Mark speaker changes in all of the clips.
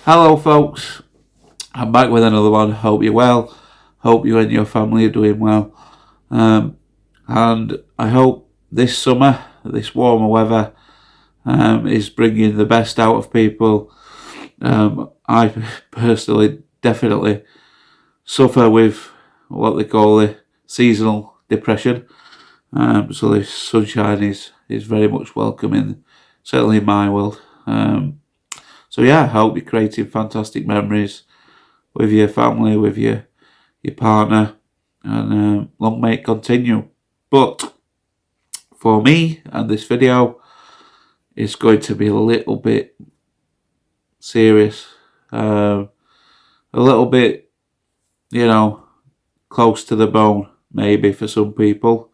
Speaker 1: Hello folks, I'm back with another one. Hope you're well, hope you and your family are doing well, and I hope this summer, this warmer weather, is bringing the best out of people. I personally definitely suffer with what they call the seasonal depression, so this sunshine is very much welcome certainly in my world. So yeah, I hope you're creating fantastic memories with your family, with your partner, and long may it continue. But for me and this video, it's going to be a little bit serious, a little bit, close to the bone, maybe for some people.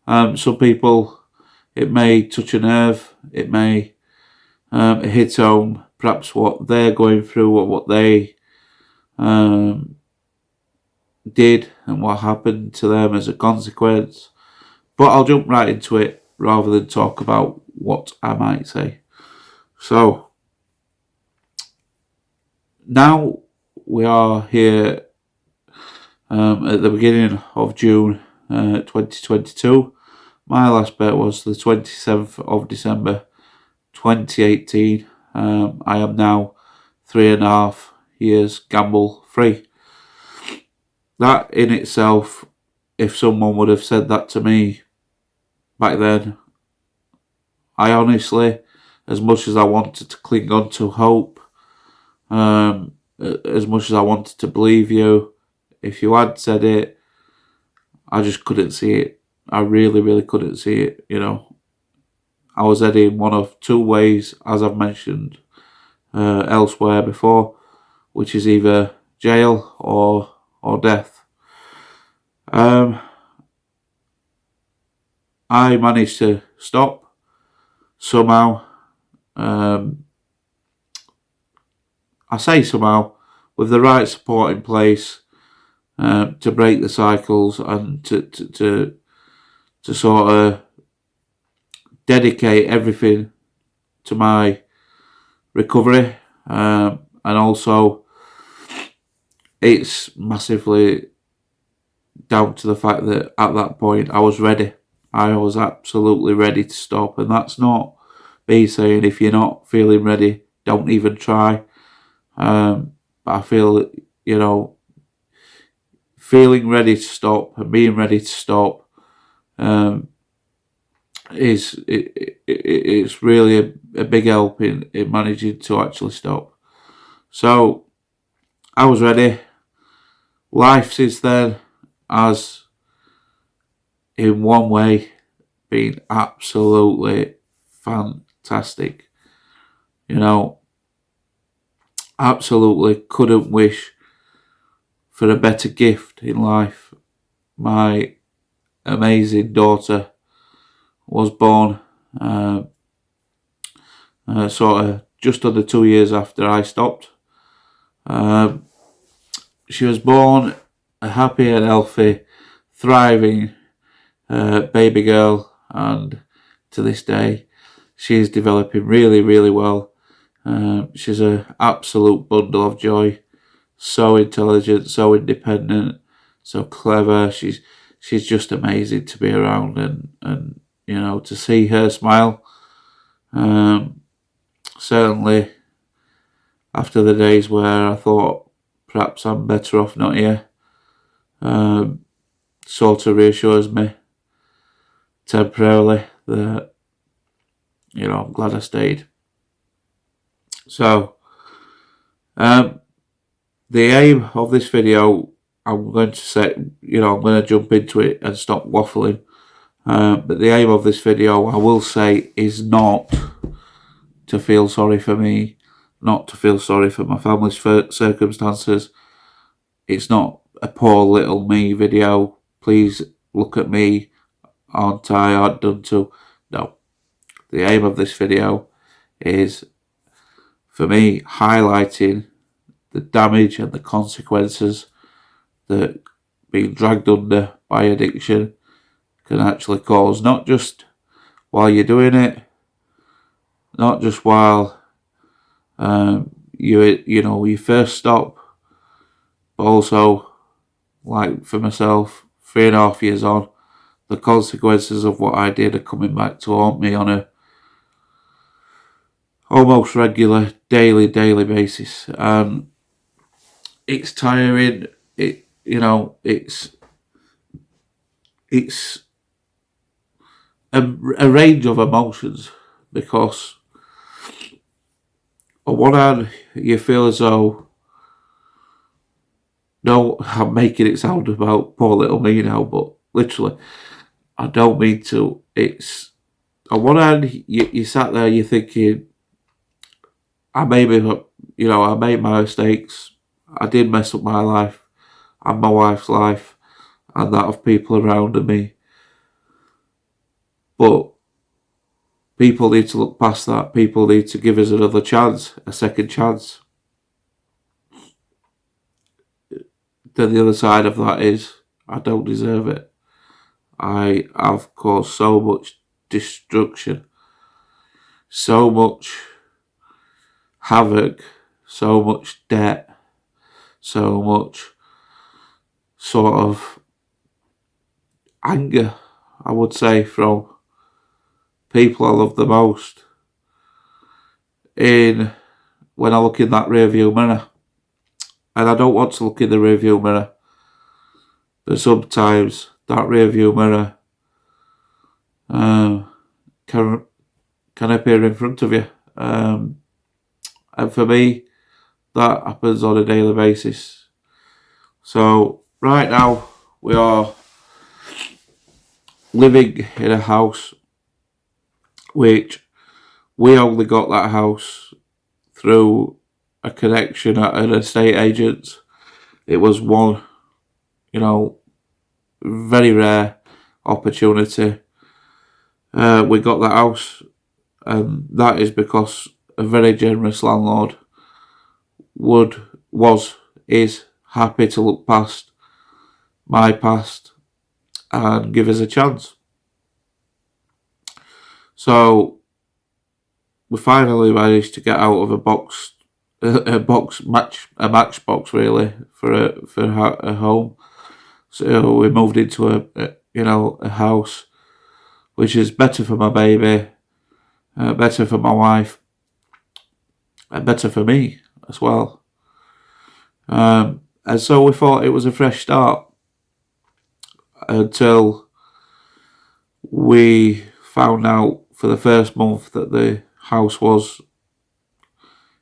Speaker 1: Some people, it may touch a nerve, it may hit home, perhaps what they're going through or what they did and what happened to them as a consequence. But I'll jump right into it rather than talk about what I might say. So now we are here at the beginning of June 2022. My last bet was the 27th of December 2018. I am now 3.5 years gamble free. That in itself, if someone would have said that to me back then, I honestly, as much as I wanted to cling on to hope, as much as I wanted to believe you, if you had said it, I just couldn't see it. I really, really couldn't see it, I was heading one of two ways, as I've mentioned elsewhere before, which is either jail or death. I managed to stop somehow. I say somehow, with the right support in place to break the cycles and to sort of dedicate everything to my recovery, and also it's massively down to the fact that at that point I was ready. I was absolutely ready to stop, and that's not me saying if you're not feeling ready, don't even try. But I feel, feeling ready to stop and being ready to stop it's really a big help in managing to actually stop. So I was ready. Life since then has, in one way, been absolutely fantastic. Absolutely couldn't wish for a better gift in life. My amazing daughter was born sort of just under 2 years after I stopped. She was born a happy and healthy, thriving baby girl, and to this day she's developing really, really well. She's an absolute bundle of joy, so intelligent, so independent, so clever. She's just amazing to be around, and to see her smile. Certainly after the days where I thought perhaps I'm better off not here, sort of reassures me temporarily that I'm glad I stayed. So the aim of this video, I'm going to say, I'm going to jump into it and stop waffling. But the aim of this video, I will say, is not to feel sorry for me, not to feel sorry for my family's circumstances. It's not a poor little me video. Please look at me. Aren't I hard done to? No. The aim of this video is for me highlighting the damage and the consequences that being dragged under by addiction can actually cause, not just while you're doing it, not just while you first stop, but also, like for myself, 3.5 years on, the consequences of what I did are coming back to haunt me on a almost regular, daily basis, and it's tiring. It's a range of emotions, because on one hand you feel as though, no, I'm making it sound about poor little me now, but literally, I don't mean to. It's on one hand you sat there, you're thinking, I made my mistakes. I did mess up my life and my wife's life and that of people around me. But people need to look past that. People need to give us another chance, a second chance. Then the other side of that is, I don't deserve it. I have caused so much destruction, so much havoc, so much debt, so much sort of anger, I would say, from people I love the most. When I look in that rearview mirror, and I don't want to look in the rearview mirror, but sometimes that rearview mirror can appear in front of you, and for me, that happens on a daily basis. So right now we are living in a house which we only got that house through a connection at an estate agent. It was one, very rare opportunity. We got that house, and that is because a very generous landlord is happy to look past my past and give us a chance. So we finally managed to get out of a matchbox really for a home. So we moved into a house which is better for my baby, better for my wife, and better for me as well. And so we thought it was a fresh start, until we found out for the first month that the house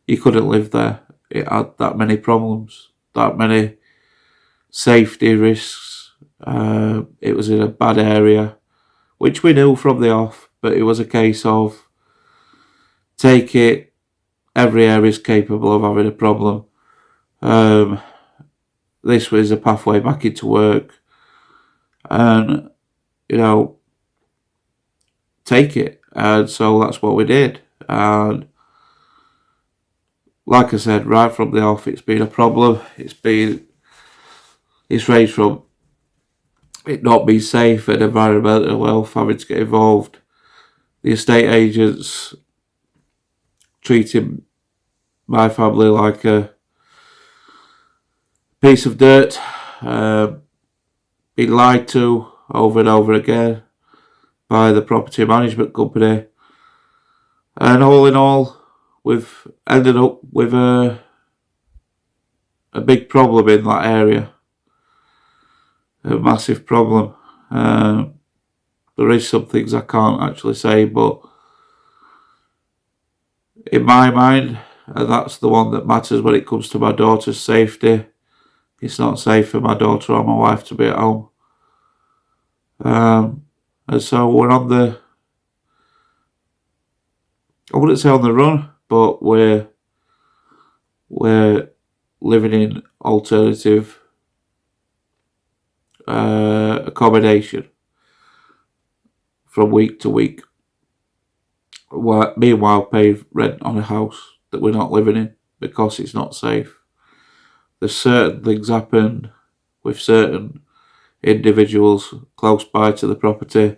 Speaker 1: you couldn't live there. It had that many problems, that many safety risks. It was in a bad area, which we knew from the off, but it was a case of take it, every area is capable of having a problem. This was a pathway back into work, and take it. And so that's what we did. And like I said, right from the off, it's been a problem. It's ranged from it not being safe and environmental health having to get involved, the estate agents treating my family like a piece of dirt, being lied to over and over again by the property management company, and all in all, we've ended up with a big problem in that area, a massive problem. There is some things I can't actually say, but in my mind, and that's the one that matters when it comes to my daughter's safety, it's not safe for my daughter or my wife to be at home. And so we're I wouldn't say on the run, but we're living in alternative accommodation from week to week. Meanwhile, paying rent on a house that we're not living in because it's not safe. There's certain things happen with certain individuals close by to the property,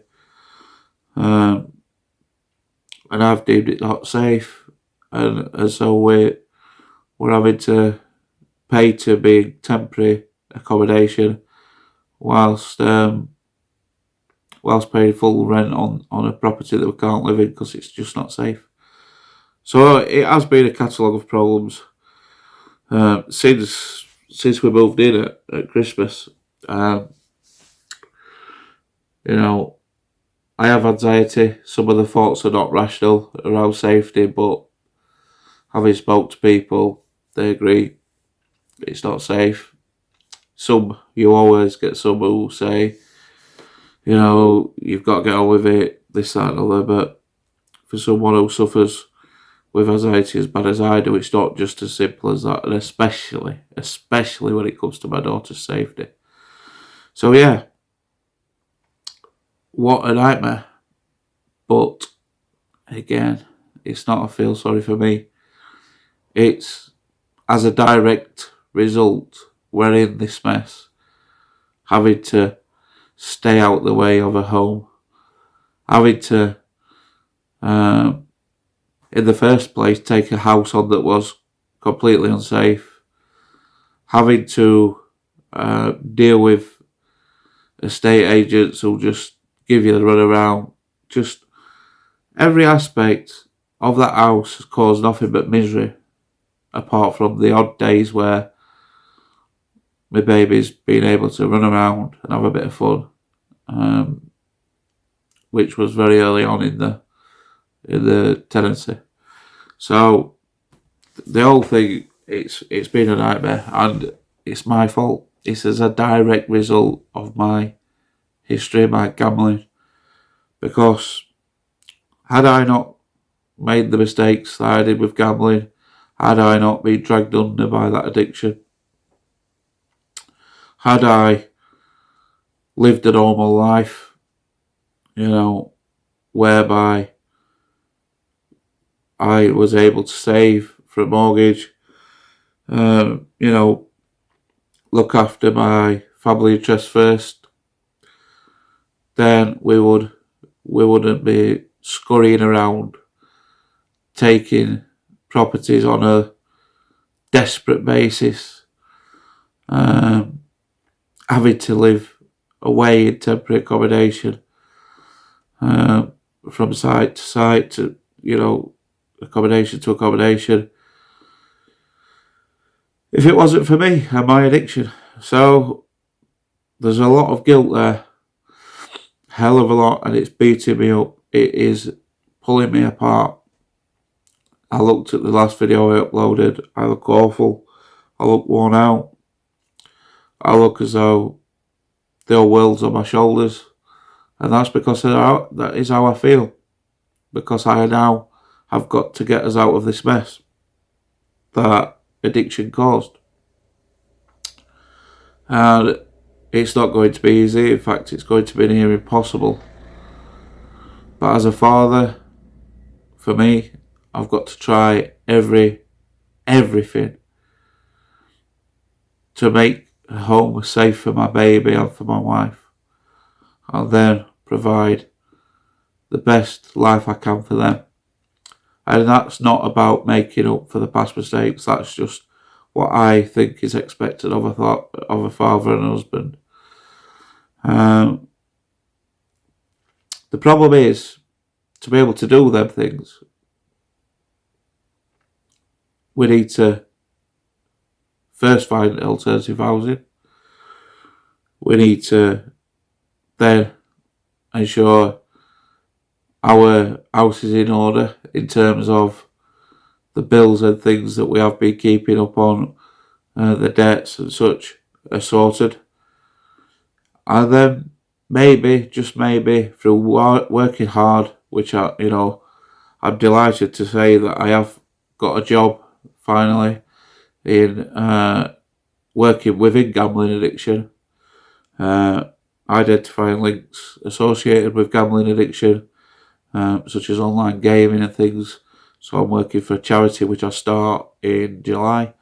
Speaker 1: and I've deemed it not safe, and so we're were having to pay to be in temporary accommodation whilst paying full rent on a property that we can't live in because it's just not safe. So it has been a catalogue of problems since we moved in at Christmas. You know, I have anxiety. Some of the thoughts are not rational around safety, but having spoke to people, they agree it's not safe. You always get some who say, you know, you've got to get on with it, this, that and other, but for someone who suffers with anxiety as bad as I do, it's not just as simple as that, and especially when it comes to my daughter's safety. So yeah, what a nightmare. But again, it's not a feel sorry for me. It's as a direct result, we're in this mess, having to stay out the way of a home, having to, in the first place, take a house on that was completely unsafe, having to deal with estate agents who just give you the runaround. Just every aspect of that house has caused nothing but misery, apart from the odd days where my baby's been able to run around and have a bit of fun, which was very early on in the tenancy. So the whole thing, it's been a nightmare, and it's my fault. It's as a direct result of my history, my gambling, because had I not made the mistakes that I did with gambling, had I not been dragged under by that addiction, had I lived a normal life, you know, whereby I was able to save for a mortgage, you know, look after my family interests first, then we wouldn't be scurrying around taking properties on a desperate basis, having to live away in temporary accommodation, from site to site, to, you know, accommodation to accommodation, if it wasn't for me and my addiction. So there's a lot of guilt there, hell of a lot, and it's beating me up. It is pulling me apart. I looked at the last video I uploaded. I look awful. I look worn out. I look as though the whole world's on my shoulders, and that's because that is how I feel, because I now have got to get us out of this mess that addiction caused. And it's not going to be easy. In fact, it's going to be near impossible. But as a father, for me, I've got to try everything to make a home safe for my baby and for my wife, and then provide the best life I can for them. And that's not about making up for the past mistakes. That's just what I think is expected of a father and a husband. The problem is, to be able to do them things, we need to first find alternative housing. We need to then ensure our house is in order in terms of the bills and things that we have been keeping up on, the debts and such are sorted. And then maybe, just maybe, through working hard, which I'm delighted to say that I have got a job finally in working within gambling addiction, identifying links associated with gambling addiction, such as online gaming and things. So I'm working for a charity which I start in July.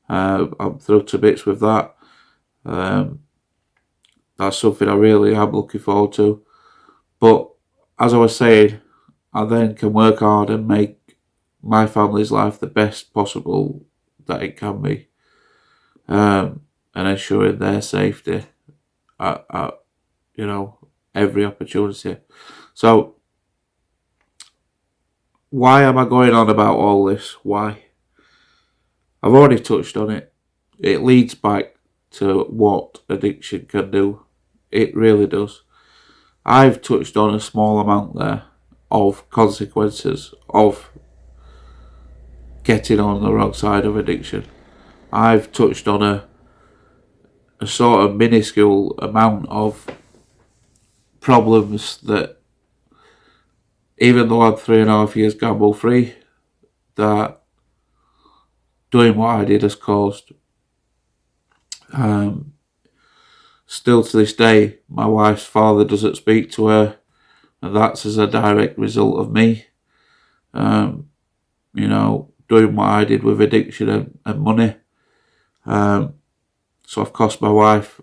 Speaker 1: I'm thrilled to bits with that. That's something I really am looking forward to. But as I was saying, I then can work hard and make my family's life the best possible that it can be, and ensuring their safety at every opportunity. So why am I going on about all this? Why? I've already touched on it. It leads back to what addiction can do. It really does. I've touched on a small amount there of consequences of getting on the wrong side of addiction. I've touched on a sort of minuscule amount of problems that, even though I'm 3.5 years gamble free, that doing what I did has caused. Still to this day, my wife's father doesn't speak to her, and that's as a direct result of me, doing what I did with addiction and money. So I've cost my wife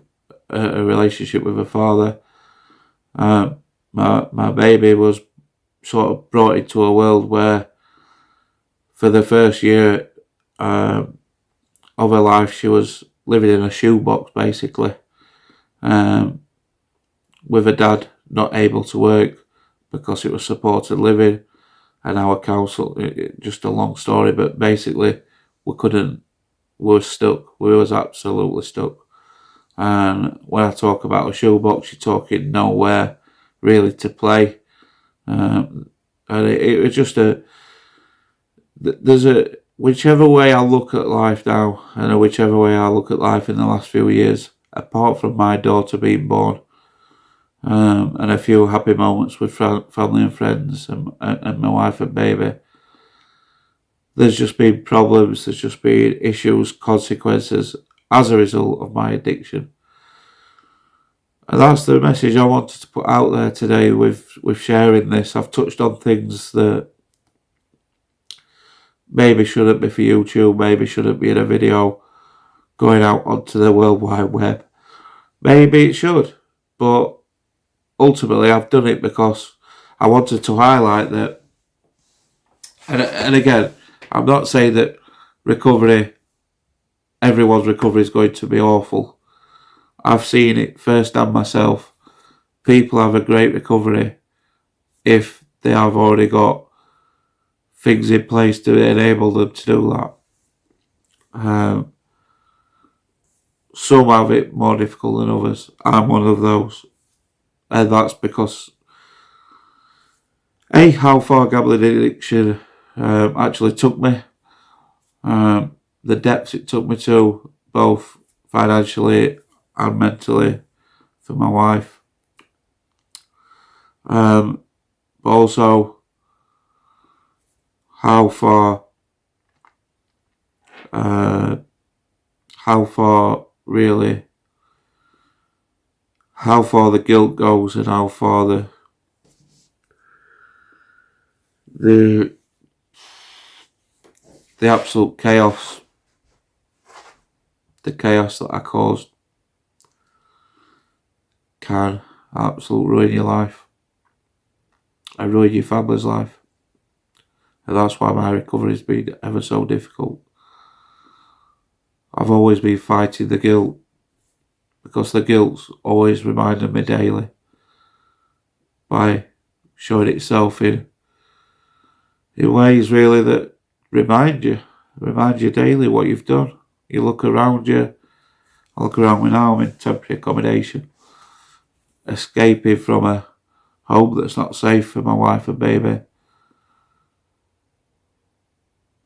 Speaker 1: a relationship with her father. My baby was sort of brought into a world where, for the first year of her life, she was living in a shoebox, basically, with her dad not able to work because it was supported living, and our council. Just a long story, but basically we were stuck. We was absolutely stuck. And when I talk about a shoebox, you're talking nowhere really to play. And it was just whichever way I look at life now, and whichever way I look at life in the last few years, apart from my daughter being born, and a few happy moments with family and friends, and my wife and baby, there's just been problems, there's just been issues, consequences as a result of my addiction. And that's the message I wanted to put out there today with sharing this. I've touched on things that maybe shouldn't be for YouTube, maybe shouldn't be in a video going out onto the World Wide Web. Maybe it should, but ultimately I've done it because I wanted to highlight that. And again, I'm not saying that everyone's recovery is going to be awful. I've seen it firsthand myself. People have a great recovery if they have already got things in place to enable them to do that. Some have it more difficult than others. I'm one of those. And that's because, how far gambling addiction actually took me, the depths it took me to, both financially and mentally, for my wife. But also how far the guilt goes, and how far the absolute chaos, the chaos that I caused, can absolutely ruin your life and ruin your family's life. And that's why my recovery has been ever so difficult. I've always been fighting the guilt, because the guilt's always reminded me daily, by showing itself in ways really that remind you daily what you've done. You look around you. I look around me now, I'm in temporary accommodation, escaping from a home that's not safe for my wife and baby.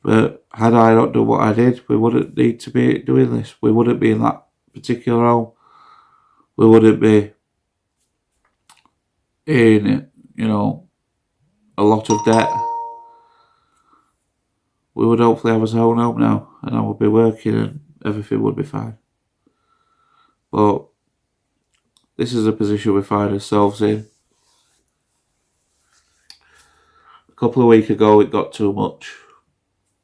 Speaker 1: But had I not done what I did, we wouldn't need to be doing this. We wouldn't be in that particular home. We wouldn't be in, a lot of debt. We would hopefully have our own home now, and I would be working and everything would be fine. But this is a position we find ourselves in. A couple of weeks ago, it got too much.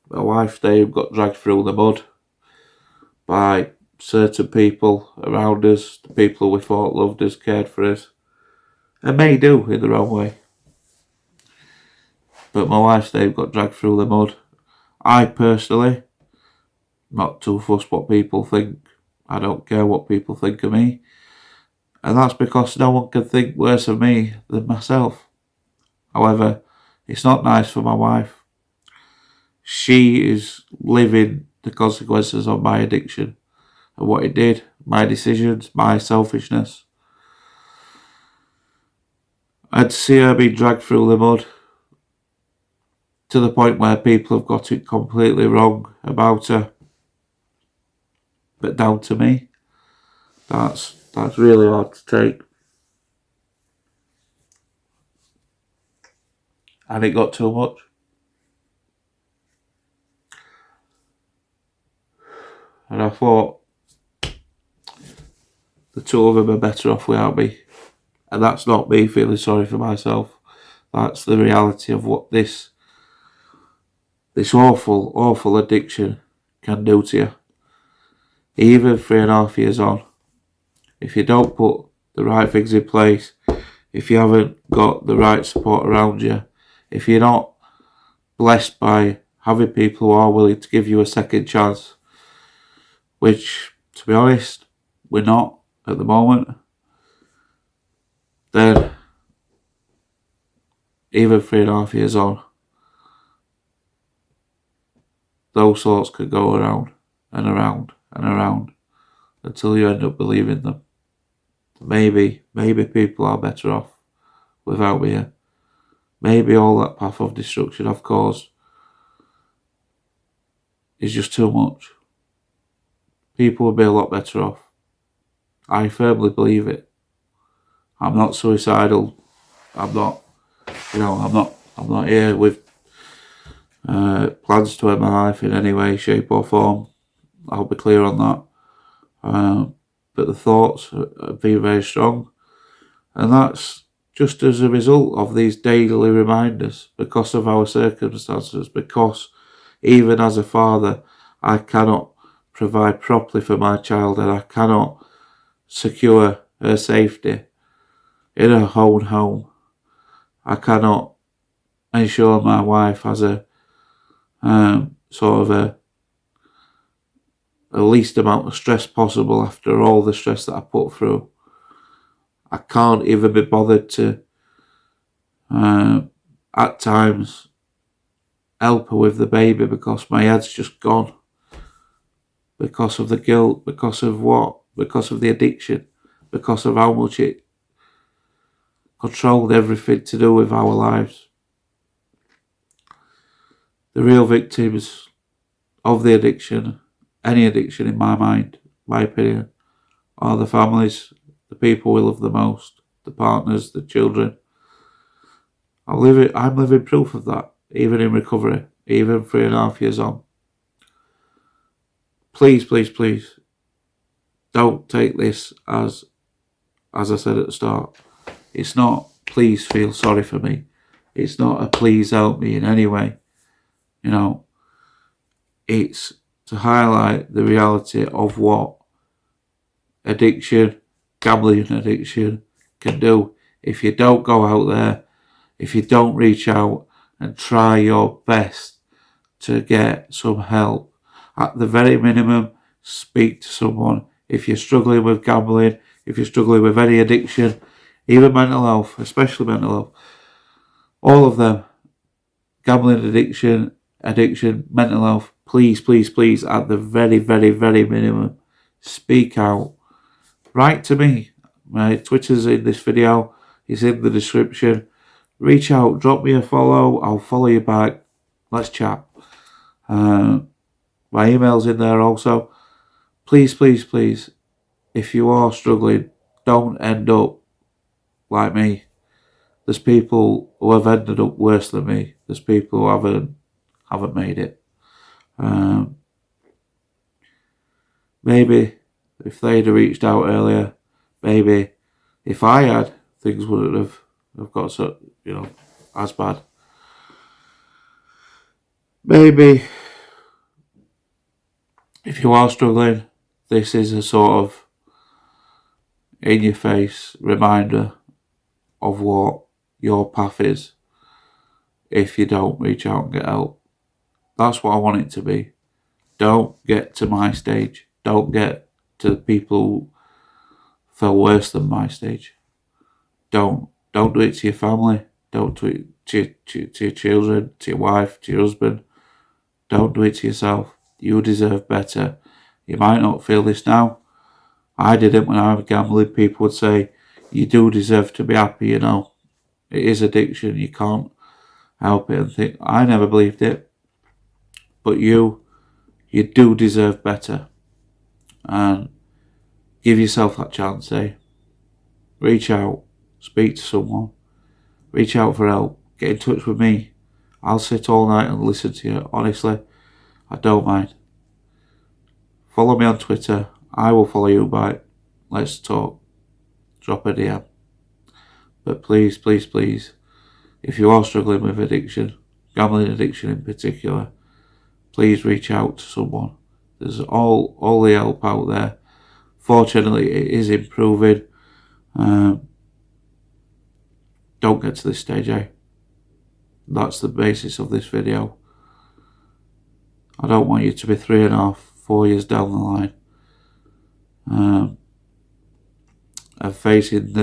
Speaker 1: My wife's name got dragged through the mud by certain people around us, the people we thought loved us, cared for us, and may do in their own way. But my wife's name got dragged through the mud. I personally not too fussed what people think. I don't care what people think of me. And that's because no one can think worse of me than myself. However, it's not nice for my wife. She is living the consequences of my addiction and what it did, my decisions, my selfishness. And to see her being dragged through the mud to the point where people have got it completely wrong about her, but down to me, that's really hard to take. And it got too much. And I thought the two of them are better off without me. And that's not me feeling sorry for myself. That's the reality of what this awful, awful addiction can do to you. Even 3.5 years on, if you don't put the right things in place, if you haven't got the right support around you, if you're not blessed by having people who are willing to give you a second chance, which, to be honest, we're not at the moment, then even 3.5 years on, those thoughts could go around and around and around until you end up believing them. Maybe people are better off without me. Maybe all that path of destruction I've caused is just too much. People would be a lot better off. I firmly believe it. I'm not suicidal. I'm not here with plans to end my life in any way, shape or form. I'll be clear on that. But the thoughts have been very strong. And that's just as a result of these daily reminders, because of our circumstances, because even as a father, I cannot provide properly for my child and I cannot secure her safety in her own home. I cannot ensure my wife has a least amount of stress possible after all the stress that I put through. I can't even be bothered to, at times, help her with the baby because my head's just gone. Because of the guilt, because of what? Because of the addiction, because of how much it controlled everything to do with our lives. The real victims of the addiction, any addiction in my mind, my opinion, are the families, the people we love the most, the partners, the children. I'm living proof of that, even in recovery, even 3.5 years on. Please, please, please, don't take this as I said at the start. It's not, please feel sorry for me. It's not a please help me in any way. It's to highlight the reality of what addiction, gambling addiction, can do if you don't go out there, if you don't reach out and try your best to get some help. At the very minimum, speak to someone. If you're struggling with gambling, if you're struggling with any addiction, even mental health, especially mental health, all of them, gambling addiction, mental health, please, please, please, at the very, very, very minimum, speak out. Write to me. My Twitter's in this video. It's in the description. Reach out. Drop me a follow. I'll follow you back. Let's chat. My email's in there also. Please, please, please, if you are struggling, don't end up like me. There's people who have ended up worse than me. There's people who haven't made it. Maybe if they'd have reached out earlier, maybe if I had, things wouldn't have got so, as bad. Maybe if you are struggling, this is a sort of in-your-face reminder of what your path is if you don't reach out and get help. That's what I want it to be. Don't get to my stage. Don't get to the people who fell worse than my stage. Don't do it to your family. Don't do it to your children, to your wife, to your husband. Don't do it to yourself. You deserve better. You might not feel this now. I didn't when I was gambling. People would say, you do deserve to be happy, you know. It is addiction. You can't help it and think. I never believed it. But you do deserve better. And give yourself that chance, eh? Reach out. Speak to someone. Reach out for help. Get in touch with me. I'll sit all night and listen to you. Honestly, I don't mind. Follow me on Twitter. I will follow you back. Let's talk. Drop a DM. But please, please, please, if you are struggling with addiction, gambling addiction in particular, please reach out to someone. There's all the help out there. Fortunately, it is improving. Don't get to this stage, eh? That's the basis of this video. I don't want you to be 3.5, 4 years down the line and facing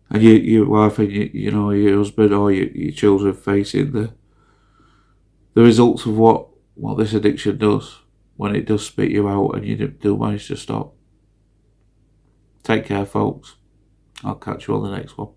Speaker 1: and your wife and your husband or your children facing the results of what this addiction does when it does spit you out and you do manage to stop. Take care, folks. I'll catch you on the next one.